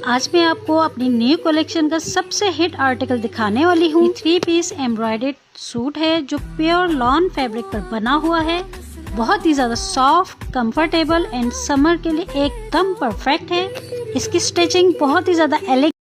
आज मैं आपको अपनी न्यू कलेक्शन का सबसे हिट आर्टिकल दिखाने वाली हूँ। 3 पीस एम्ब्रॉयडर्ड सूट है जो प्योर लॉन फैब्रिक पर बना हुआ है। बहुत ही ज्यादा सॉफ्ट, कंफर्टेबल एंड समर के लिए एकदम परफेक्ट है। इसकी स्टिचिंग बहुत ही ज्यादा एलिगेंट